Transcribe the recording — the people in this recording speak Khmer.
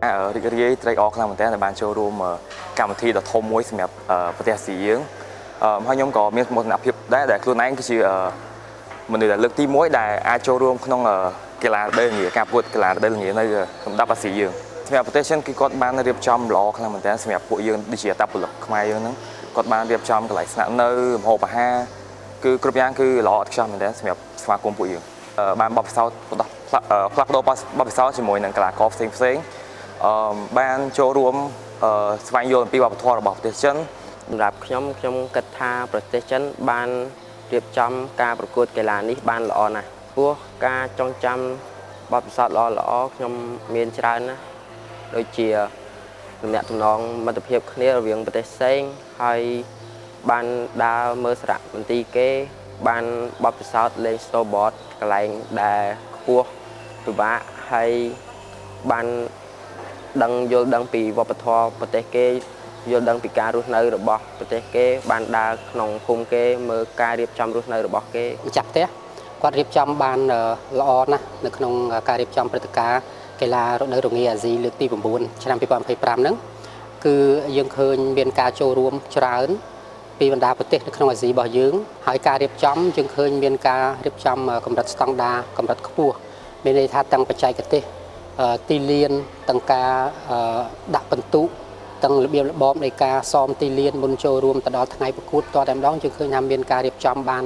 ở cái trade off là một cái là ban châu Rome cảm thi là thôm muối xemประเทศสีយើងហើយខ្ញុំក៏មានសមត្ថភាពដែរដែលខ្លួនឯងគឺជាមនុស្សដែលលើកទី1ដែលអាចចូលរួមក្នុងកីឡាដេលងាការប្រកួតកីឡាដេលងានៅលំដាប់អាស៊ីយើងសម្រាប់ប្រទេសចិនគឺគាត់បានរៀបចំល្អខ្លាំងមែនទែនសម្រាប់ពួកយើងដូចជាអត្តពលិកខ្មែរយើងហ្នឹងគាត់បានរៀបចំកន្លែងស្នាក់នៅម្ហូបអាហារគឺគ្រប់យ៉ាងគឺល្អឥតខ្ចោះមែនទែនសម្រាប់ស្វាគមន៍ពួកយើងបានបបិសោតផ្លាស់ប្ដូរបបិសោតជាមួយនឹងកីឡាករផ្សេងបានចូលរួមស្វែងយល់អំពីវប្បធម៌របស់ប្រទេសចិនសម្រាប់ខ្ញុំគិតថាប្រទេសចិនបានរៀបចំការប្រកួតកីឡានេះបានល្អណាស់ព្រោះការចងចាំបទពិសោធន៍ល្អខ្ញុំមានច្រើនណាស់ដូចជាទំនាក់ទំនងមិត្តភាពគ្នារវាងប្រទេសផ្សេងហើយបានដើរមើលសារៈមន្ទីរគេបានបទពិសោធន៍លេង snowboard កន្លែងដែលខ្ពស់ពិបាកហើយបានយល់ដឹងពីវប្បធម៌ប្រទេសគេយល់ដឹងពីការរស់នៅរបស់ប្រទេសគេបានដើរក្នុងភូមិគេមើលការរៀបចំរស់នៅរបស់គេម្ចាស់ផ្ទះគាត់រៀបចំបានល្អណាស់នៅក្នុងការរៀបចំព្រឹត្តិការណ៍កីឡារដូវរងាអាស៊ីលើកទី9ឆ្នាំ2025ហ្នឹងគឺយើងឃើញមានការចូលរួមច្រើនពីបណ្ដាប្រទេសនៅក្នុងអាស៊ីរបស់យើងហើយការរៀបចំយើងឃើញមានការរៀបចំកម្រិតស្តង់ដារកម្រិតខ្ពស់មានន័យថាទាំងបច្ចេកទេសទីលានទាំងការដាក់ពិន្ទុទាំងរបៀបរបបនៃការសមទីលានមុនចូលរួមទៅដល់ថ្ងៃប្រកួតតតែម្ដងយើងឃើញថាមានការរៀបចំបាន